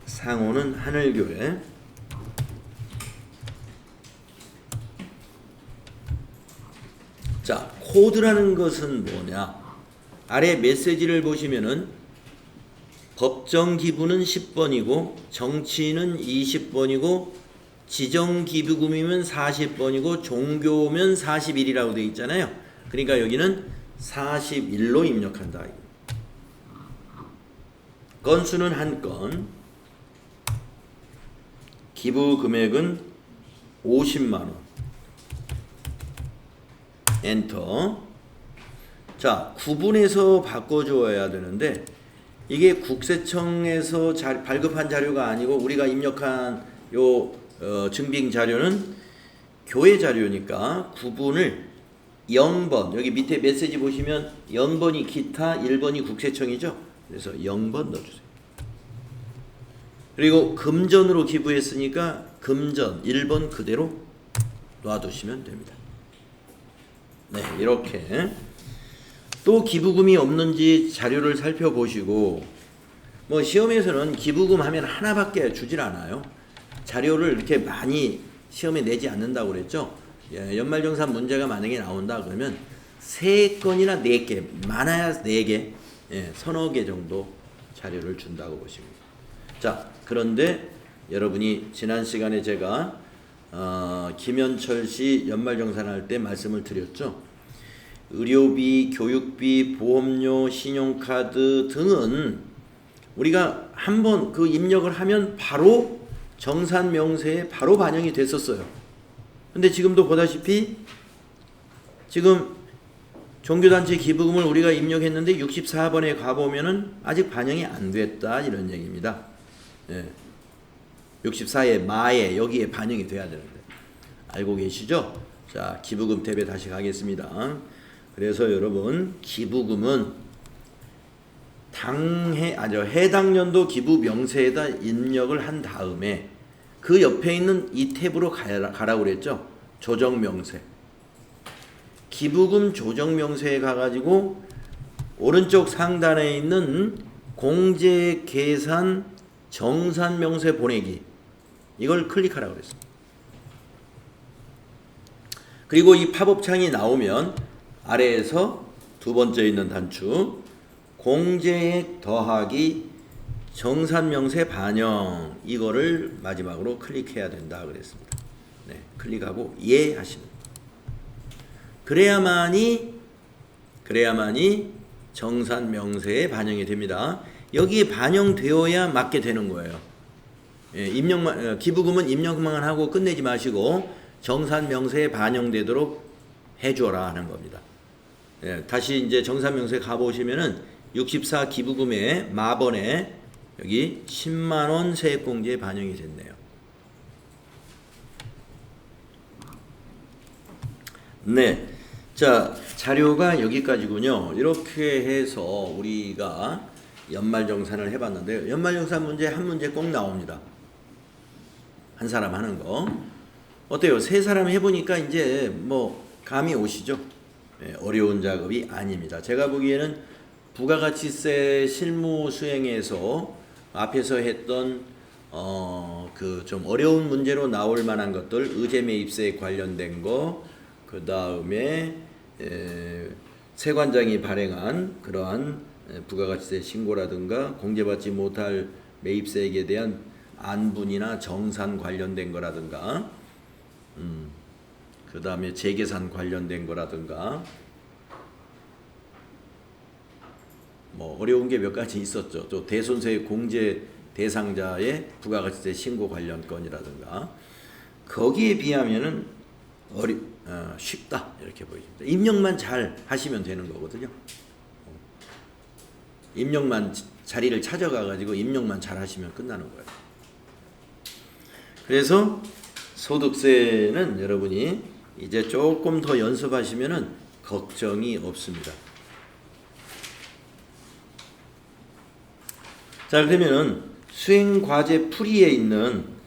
상호는 하늘교회. 자, 코드라는 것은 뭐냐? 아래 메시지를 보시면은 법정 기부는 10번이고 정치는 20번이고 지정 기부금이면 40번이고 종교면 41이라고 되어 있잖아요. 그러니까 여기는 41로 입력한다. 건수는 한 건, 기부 금액은 50만 원. 엔터. 자, 구분해서 바꿔줘야 되는데 이게 국세청에서 발급한 자료가 아니고 우리가 입력한 요 증빙 자료는 교회 자료니까 구분을 0번, 여기 밑에 메시지 보시면 0번이 기타, 1번이 국세청이죠. 그래서 0번 넣어주세요. 그리고 금전으로 기부했으니까 금전 1번 그대로 놔두시면 됩니다. 네, 이렇게 또 기부금이 없는지 자료를 살펴보시고, 뭐 시험에서는 기부금 하면 하나밖에 주질 않아요. 자료를 이렇게 많이 시험에 내지 않는다고 그랬죠. 연말정산 문제가 만약에 나온다 그러면 3건이나 4개, 많아야 4개, 서너 개 정도 자료를 준다고 보시면 됩니다. 자, 그런데 여러분이 지난 시간에 제가 김현철 씨 연말정산할 때 말씀을 드렸죠. 의료비, 교육비, 보험료, 신용카드 등은 우리가 한번 그 입력을 하면 바로 정산명세에 바로 반영이 됐었어요. 근데 지금도 보다시피 지금 종교단체 기부금을 우리가 입력했는데 64번에 가보면은 아직 반영이 안 됐다 이런 얘기입니다. 64의 마에 여기에 반영이 돼야 되는데 알고 계시죠? 자, 기부금 탭에 다시 가겠습니다. 그래서 여러분 기부금은 해당 연도 기부 명세에다 입력을 한 다음에 그 옆에 있는 이 탭으로 가라고 그랬죠. 조정 명세. 기부금 조정 명세에 가가지고 오른쪽 상단에 있는 공제 계산 정산 명세 보내기 이걸 클릭하라고 그랬습니다. 그리고 이 팝업 창이 나오면 아래에서 두 번째 있는 단추 공제액 더하기 정산명세 반영 이거를 마지막으로 클릭해야 된다 그랬습니다. 네, 클릭하고 예 하시면 그래야만이 정산명세에 반영이 됩니다. 여기에 반영되어야 맞게 되는 거예요. 기부금은 입력만 하고 끝내지 마시고 정산명세에 반영되도록 해줘라 하는 겁니다. 다시 이제 정산명세 가보시면은 64 기부금의 마번에 여기 10만원 세액공제에 반영이 됐네요. 네. 자, 자료가 여기까지군요. 이렇게 해서 우리가 연말정산을 해봤는데요. 연말정산 문제 한 문제 꼭 나옵니다. 한 사람 하는 거. 어때요? 세 사람 해보니까 이제 뭐 감이 오시죠? 어려운 작업이 아닙니다. 제가 보기에는 부가가치세 실무 수행에서 앞에서 했던 그 좀 어려운 문제로 나올 만한 것들, 의제매입세 관련된 거, 그 다음에 세관장이 발행한 그러한 부가가치세 신고라든가 공제받지 못할 매입세액에 대한 안분이나 정산 관련된 거라든가 그 다음에 재계산 관련된 거라든가 뭐 어려운 게 몇 가지 있었죠. 또 대손세 공제 대상자의 부가가치세 신고 관련 건이라든가 거기에 비하면은 쉽다 이렇게 보여집니다. 입력만 잘 하시면 되는 거거든요. 입력만 자리를 찾아가 가지고 입력만 잘 하시면 끝나는 거예요. 그래서 소득세는 여러분이 이제 조금 더 연습하시면은 걱정이 없습니다. 자, 그러면은 수행과제 풀이에 있는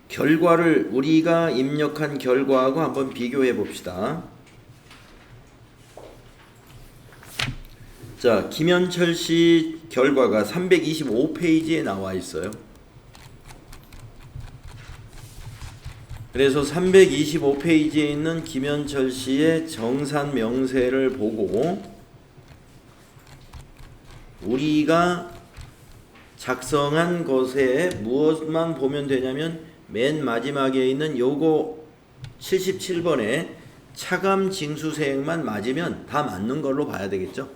결과를 우리가 입력한 결과하고 한번 비교해 봅시다. 자, 김현철 씨 결과가 325페이지에 나와 있어요. 그래서 325페이지에 있는 김현철 씨의 정산 명세를 보고 우리가 작성한 것에 무엇만 보면 되냐면 맨 마지막에 있는 요거 77번에 차감 징수세액만 맞으면 다 맞는 걸로 봐야 되겠죠.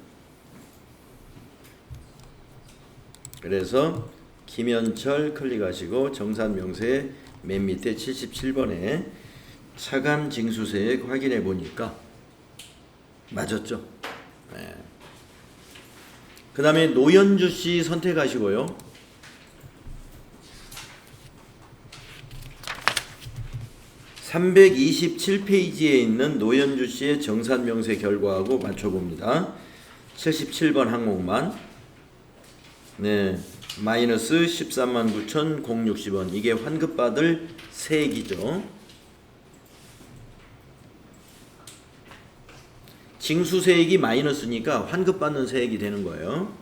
그래서 김현철 클릭하시고 정산 명세 맨 밑에 77번에 차감 징수세액 확인해 보니까 맞았죠. 네. 그 다음에 노현주 씨 선택하시고요. (327페이지에) 있는 노현주 씨의 정산 명세 결과하고 맞춰봅니다. 77번 항목만 네, 마이너스 139,060원 이게 환급받을 세액이죠. 징수세액이 마이너스니까 환급받는 세액이 되는 거예요.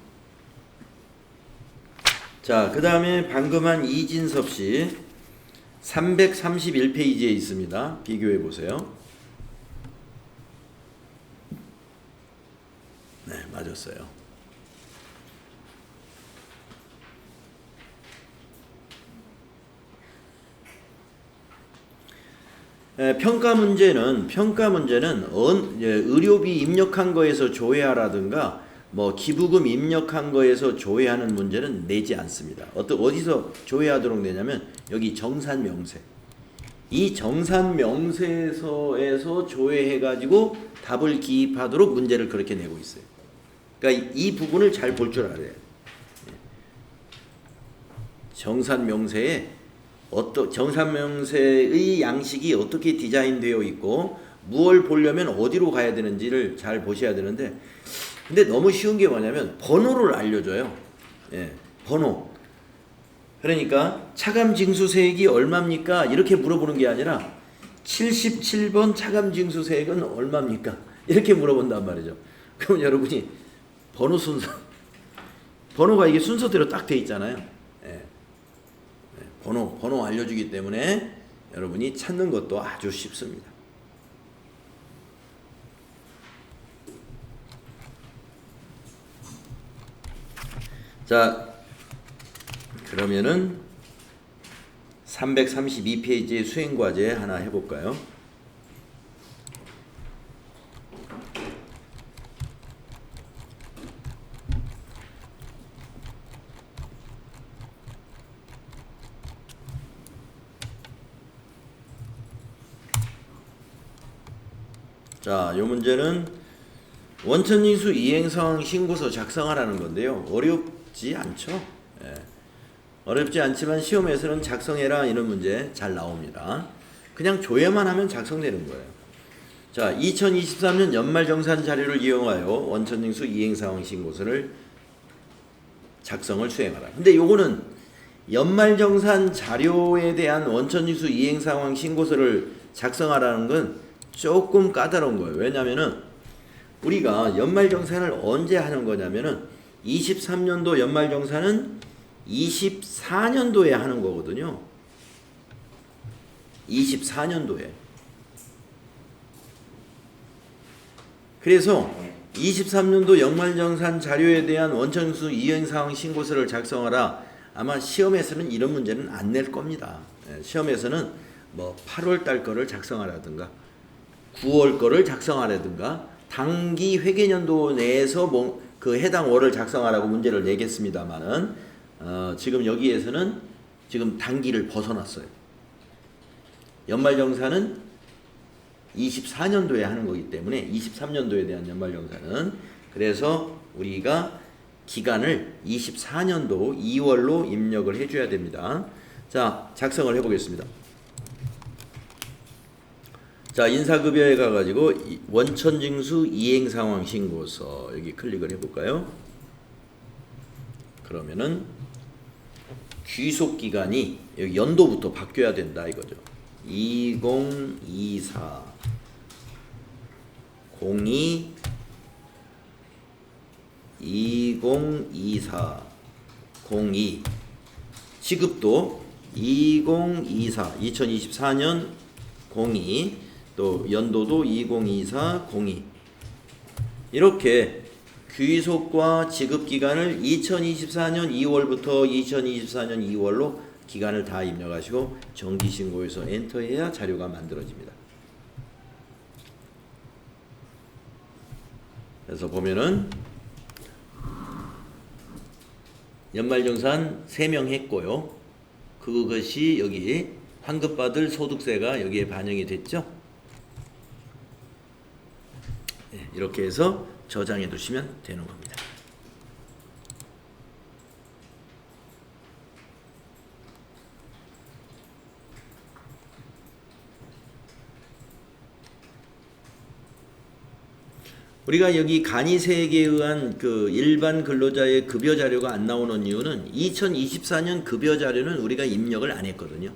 자, 그 다음에 방금 한 이진섭 씨 331페이지에 있습니다. 비교해 보세요. 네, 맞았어요. 평가 문제는 의료비 입력한 거에서 조회하라든가 뭐 기부금 입력한 거에서 조회하는 문제는 내지 않습니다. 어디서 조회하도록 내냐면 여기 정산 명세. 이 정산 명세서에서 조회해 가지고 답을 기입하도록 문제를 그렇게 내고 있어요. 그러니까 이 부분을 잘 볼 줄 알아야 돼요. 정산 명세에 정산 명세의 양식이 어떻게 디자인되어 있고 무엇을 보려면 어디로 가야 되는지를 잘 보셔야 되는데 근데 너무 쉬운 게 뭐냐면 번호를 알려줘요. 예, 번호. 그러니까 차감징수세액이 얼마입니까? 이렇게 물어보는 게 아니라 77번 차감징수세액은 얼마입니까? 이렇게 물어본단 말이죠. 그럼 여러분이 번호 순서 번호가 이게 순서대로 딱 돼 있잖아요. 예. 번호 알려주기 때문에 여러분이 찾는 것도 아주 쉽습니다. 자, 그러면은 332페이지의 수행과제 하나 해볼까요? 자, 요 문제는 원천징수 이행상황 신고서 작성하라는 건데요. 어렵지 않죠? 예. 어렵지 않지만 시험에서는 작성해라 이런 문제 잘 나옵니다. 그냥 조회만 하면 작성되는 거예요. 자, 2023년 연말정산 자료를 이용하여 원천징수 이행상황 신고서를 작성을 수행하라. 근데 요거는 연말정산 자료에 대한 원천징수 이행상황 신고서를 작성하라는 건 조금 까다로운 거예요. 왜냐면은 우리가 연말정산을 언제 하는 거냐면은 23년도 연말정산은 24년도에 하는 거거든요. 24년도에. 그래서 23년도 연말정산 자료에 대한 원천징수 이행사항 신고서를 작성하라. 아마 시험에서는 이런 문제는 안 낼 겁니다. 시험에서는 뭐 8월 달 거를 작성하라든가 9월 거를 작성하라든가 당기 회계연도 내에서 그 해당 월을 작성하라고 문제를 내겠습니다만은 지금 여기에서는 지금 단기를 벗어났어요. 연말정산은 24년도에 하는 거기 때문에 23년도에 대한 연말정산은 그래서 우리가 기간을 24년도 2월로 입력을 해줘야 됩니다. 자, 작성을 해보겠습니다. 자, 인사급여에 가가지고 원천징수 이행상황 신고서 여기 클릭을 해볼까요? 그러면은 귀속기간이 여기 연도부터 바뀌어야 된다 이거죠. 2024 02 2024 02 시급도 2024 2024년 02 또 연도도 2024 02 이렇게 귀속과 지급기간을 2024년 2월부터 2024년 2월로 기간을 다 입력하시고 정기신고에서 엔터해야 자료가 만들어집니다. 그래서 보면은 연말정산 3명 했고요. 그것이 여기 환급받을 소득세가 여기에 반영이 됐죠. 네, 이렇게 해서 저장해 두시면 되는 겁니다. 우리가 여기 간이세액에 의한 그 일반 근로자의 급여 자료가 안 나오는 이유는 2024년 급여 자료는 우리가 입력을 안 했거든요.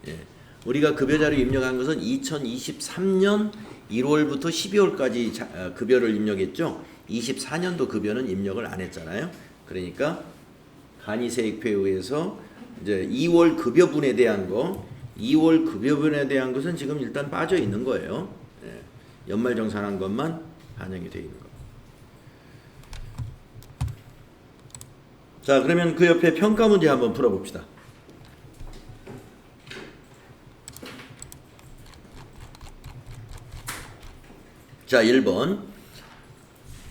예. 우리가 급여 자료 입력한 것은 2023년 1월부터 12월까지 급여를 입력했죠. 24년도 급여는 입력을 안 했잖아요. 그러니까 간이세액표에 의해서 이제 2월 급여분에 대한 거, 2월 급여분에 대한 것은 지금 일단 빠져 있는 거예요. 예. 연말정산한 것만 반영이 되어 있는 거. 자, 그러면 그 옆에 평가 문제 한번 풀어봅시다. 자, 1번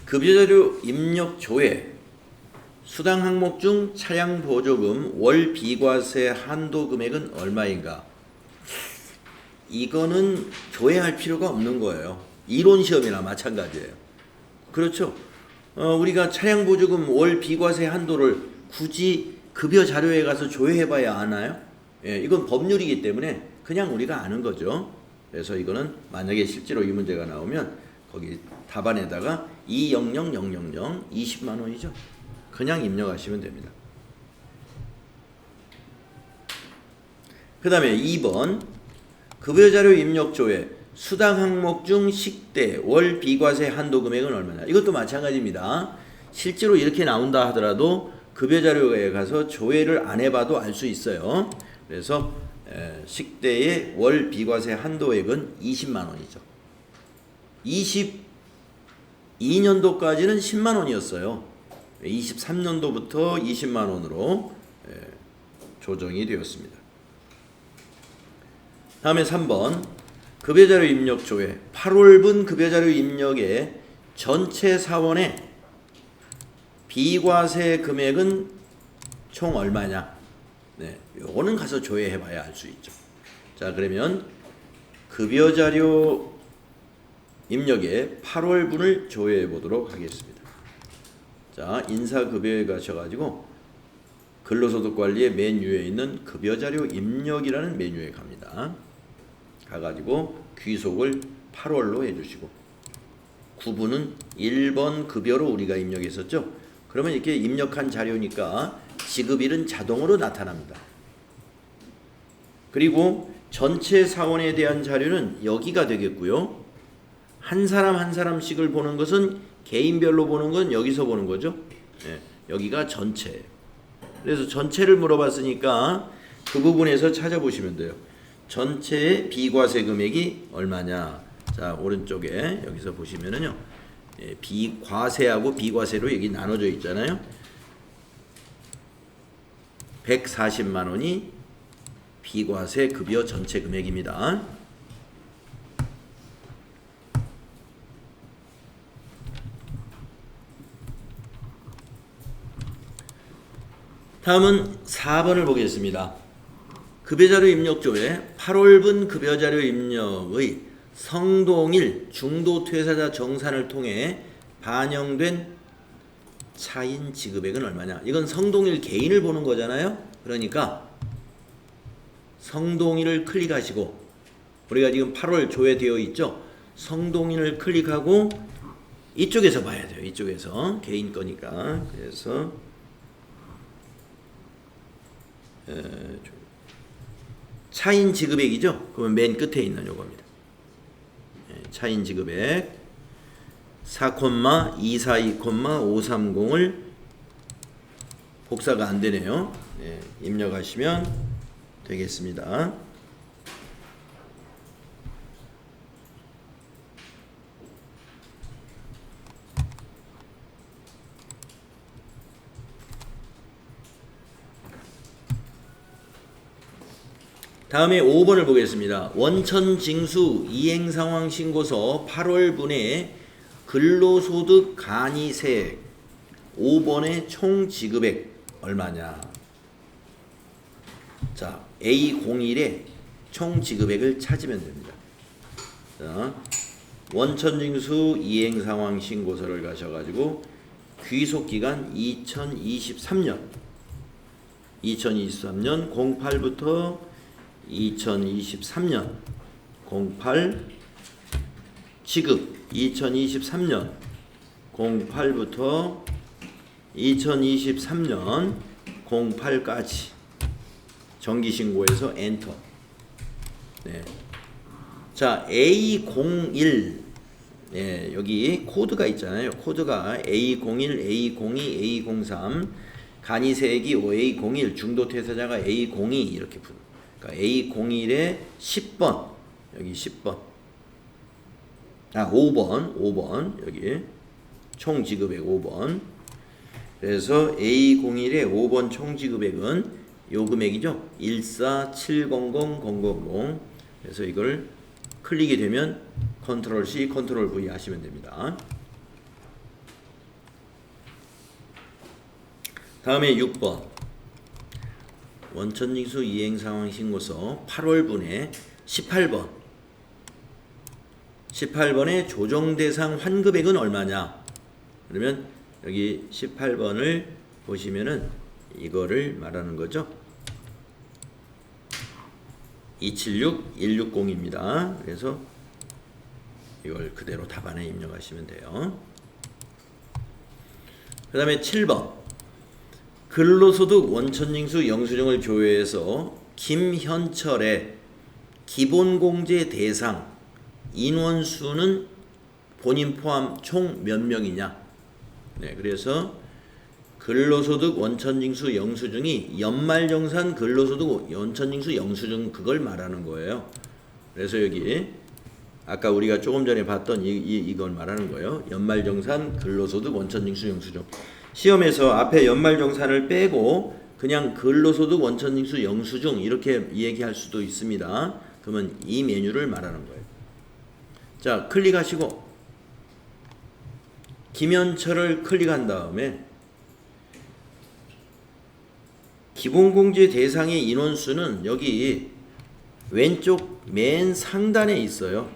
급여자료 입력 조회 수당 항목 중 차량 보조금 월 비과세 한도 금액은 얼마인가? 이거는 조회할 필요가 없는 거예요. 이론 시험이나 마찬가지예요. 그렇죠? 우리가 차량 보조금 월 비과세 한도를 굳이 급여 자료에 가서 조회해봐야 아나요? 예, 이건 법률이기 때문에 그냥 우리가 아는 거죠. 그래서 이거는 만약에 실제로 이 문제가 나오면 거기 답안에다가 200000 20만 원이죠. 그냥 입력하시면 됩니다. 그 다음에 2번 급여자료 입력 조회 수당 항목 중 식대 월 비과세 한도 금액은 얼마냐. 이것도 마찬가지입니다. 실제로 이렇게 나온다 하더라도 급여자료에 가서 조회를 안 해봐도 알 수 있어요. 그래서 식대의 월 비과세 한도액은 20만 원이죠. 22년도까지는 10만 원이었어요. 23년도부터 20만 원으로 조정이 되었습니다. 다음에 3번 급여자료 입력 조회 8월분 급여자료 입력의 전체 사원의 비과세 금액은 총 얼마냐. 네, 요거는 가서 조회해봐야 알 수 있죠. 자, 그러면 급여자료 입력의 8월분을 조회해 보도록 하겠습니다. 자, 인사급여에 가셔가지고 근로소득관리의 맨 위에 있는 급여자료 입력이라는 메뉴에 갑니다. 가가지고 귀속을 8월로 해주시고 구분은 1번 급여로 우리가 입력했었죠. 그러면 이렇게 입력한 자료니까 지급일은 자동으로 나타납니다. 그리고 전체 사원에 대한 자료는 여기가 되겠고요. 한 사람 한 사람씩을 보는 것은 개인별로 보는 건 여기서 보는 거죠. 예, 여기가 전체. 그래서 전체를 물어봤으니까 그 부분에서 찾아보시면 돼요. 전체의 비과세 금액이 얼마냐. 자, 오른쪽에 여기서 보시면은요. 비과세하고 비과세로 여기 나눠져 있잖아요. 140만 원이 비과세 급여 전체 금액입니다. 다음은 4번을 보겠습니다. 급여자료 입력조에 8월분 급여자료 입력의 성동일 중도 퇴사자 정산을 통해 반영된 차인 지급액은 얼마냐? 이건 성동일 개인을 보는 거잖아요. 그러니까 성동일을 클릭하시고, 우리가 지금 8월 조회되어 있죠. 성동일을 클릭하고 이쪽에서 봐야 돼요. 이쪽에서 개인 거니까. 그래서 차인 지급액이죠. 그러면 맨 끝에 있는 요겁니다. 차인 지급액 4,242,530을 복사가 안 되네요. 입력하시면 되겠습니다. 다음에 5번을 보겠습니다. 원천징수 이행상황 신고서 8월분에 근로소득 간이세액 5번의 총 지급액 얼마냐? 자, A01의 총 지급액을 찾으면 됩니다. 자, 원천징수 이행상황 신고서를 가셔가지고 귀속기간 2023년 08부터 2023년 08 지급 2023년 08부터 2023년 08까지 정기신고에서 엔터. 네. 자, A01 여기 코드가 있잖아요. 코드가 A01, A02, A03 간이세액이 A01 중도 퇴사자가 A02 이렇게 부릅니다. 그러니까 A01의 10번 여기 10번 5번 여기 총 지급액 5번. 그래서 A01의 5번 총 지급액은 요 금액이죠. 14700,000. 그래서 이걸 클릭이 되면 컨트롤 C, 컨트롤 V 하시면 됩니다. 다음에 6번 원천징수 이행상황 신고서 8월분에 18번의 조정대상 환급액은 얼마냐? 그러면 여기 18번을 보시면은 이거를 말하는 거죠. 276160입니다. 그래서 이걸 그대로 답안에 입력하시면 돼요. 그 다음에 7번 근로소득 원천징수 영수증을 조회해서 김현철의 기본공제 대상 인원수는 본인 포함 총 몇 명이냐? 네, 그래서 근로소득 원천징수 영수증이 연말정산 근로소득 원천징수 영수증 그걸 말하는 거예요. 그래서 여기 아까 우리가 조금 전에 봤던 이걸 말하는 거예요. 연말정산 근로소득 원천징수 영수증. 시험에서 앞에 연말정산을 빼고 그냥 근로소득 원천징수 영수증 이렇게 얘기할 수도 있습니다. 그러면 이 메뉴를 말하는 거예요. 자, 클릭하시고 김현철을 클릭한 다음에 기본공제 대상의 인원수는 여기 왼쪽 맨 상단에 있어요.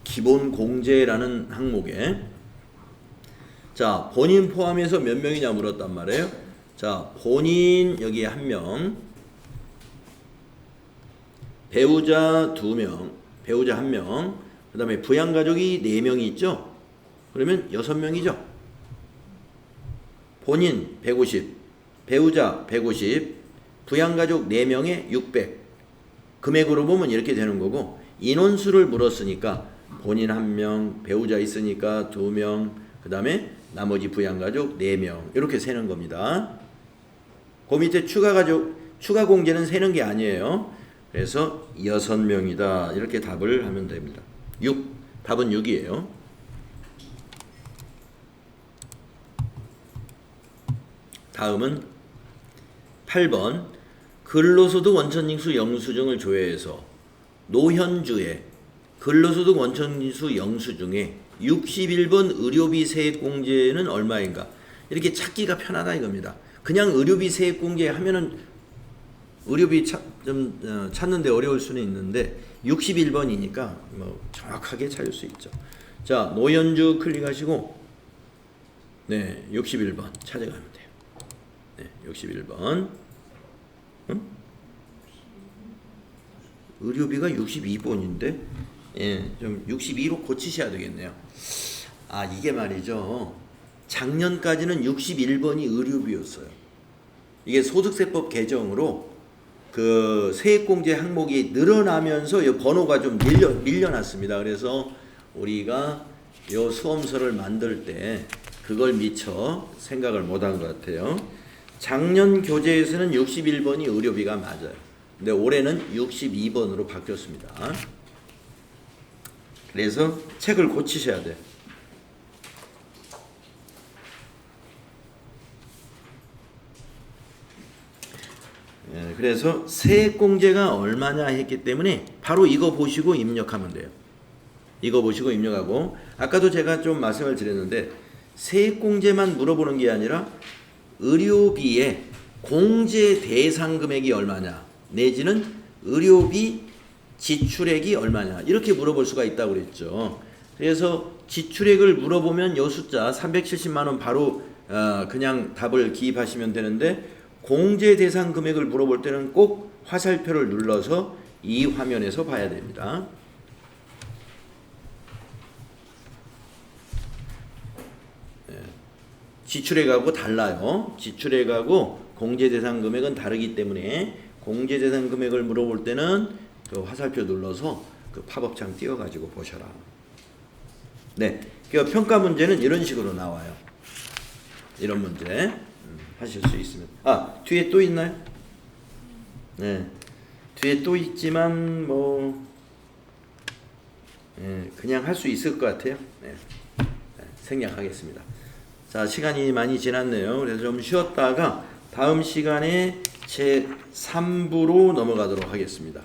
기본공제라는 항목에. 자, 본인 포함해서 몇 명이냐 물었단 말이에요. 자, 본인 여기 1명, 배우자 2명, 배우자 1명, 그 다음에 부양가족이 4명이 있죠. 그러면 6명이죠. 본인 150, 배우자 150, 부양가족 4명에 600. 금액으로 보면 이렇게 되는 거고, 인원수를 물었으니까 본인 1명, 배우자 있으니까 2명, 그 다음에 나머지 부양가족 4명 이렇게 세는 겁니다. 그 밑에 추가 공제는 세는 게 아니에요. 그래서 6명이다 이렇게 답을 하면 됩니다. 6. 답은 6이에요. 다음은 8번. 근로소득 원천징수 영수증을 조회해서 노현주의 근로소득 원천징수 영수증에 61번 의료비 세액공제는 얼마인가? 이렇게 찾기가 편하다 이겁니다. 그냥 의료비 세액공제 하면은 의료비 찾는데 어려울 수는 있는데 61번이니까 뭐 정확하게 찾을 수 있죠. 자, 노현주 클릭하시고 네, 61번 찾아가면 돼요. 네, 61번. 응? 의료비가 62번인데 예, 좀 62로 고치셔야 되겠네요. 아, 이게 말이죠. 작년까지는 61번이 의료비였어요. 이게 소득세법 개정으로 그 세액공제 항목이 늘어나면서 이 번호가 좀 밀려났습니다. 그래서 우리가 이 수험서를 만들 때 그걸 미처 생각을 못한 것 같아요. 작년 교재에서는 61번이 의료비가 맞아요. 근데 올해는 62번으로 바뀌었습니다. 그래서 책을 고치셔야 돼요. 예, 그래서 세액공제가 얼마냐 했기 때문에 바로 이거 보시고 입력하면 돼요. 이거 보시고 입력하고, 아까도 제가 좀 말씀을 드렸는데 세액공제만 물어보는 게 아니라 의료비의 공제 대상 금액이 얼마냐 내지는 의료비 지출액이 얼마냐 이렇게 물어볼 수가 있다고 그랬죠. 그래서 지출액을 물어보면 이 숫자 370만 원 바로 그냥 답을 기입하시면 되는데, 공제 대상 금액을 물어볼 때는 꼭 화살표를 눌러서 이 화면에서 봐야 됩니다. 지출액하고 달라요. 지출액하고 공제 대상 금액은 다르기 때문에 공제 대상 금액을 물어볼 때는 그 화살표 눌러서 그 팝업창 띄워가지고 보셔라. 네, 그 평가 문제는 이런 식으로 나와요. 이런 문제 하실 수 있으면. 아, 뒤에 또 있나요? 네, 뒤에 또 있지만 뭐 그냥 할 수 있을 것 같아요. 네, 생략하겠습니다. 자, 시간이 많이 지났네요. 그래서 좀 쉬었다가 다음 시간에 제 3부로 넘어가도록 하겠습니다.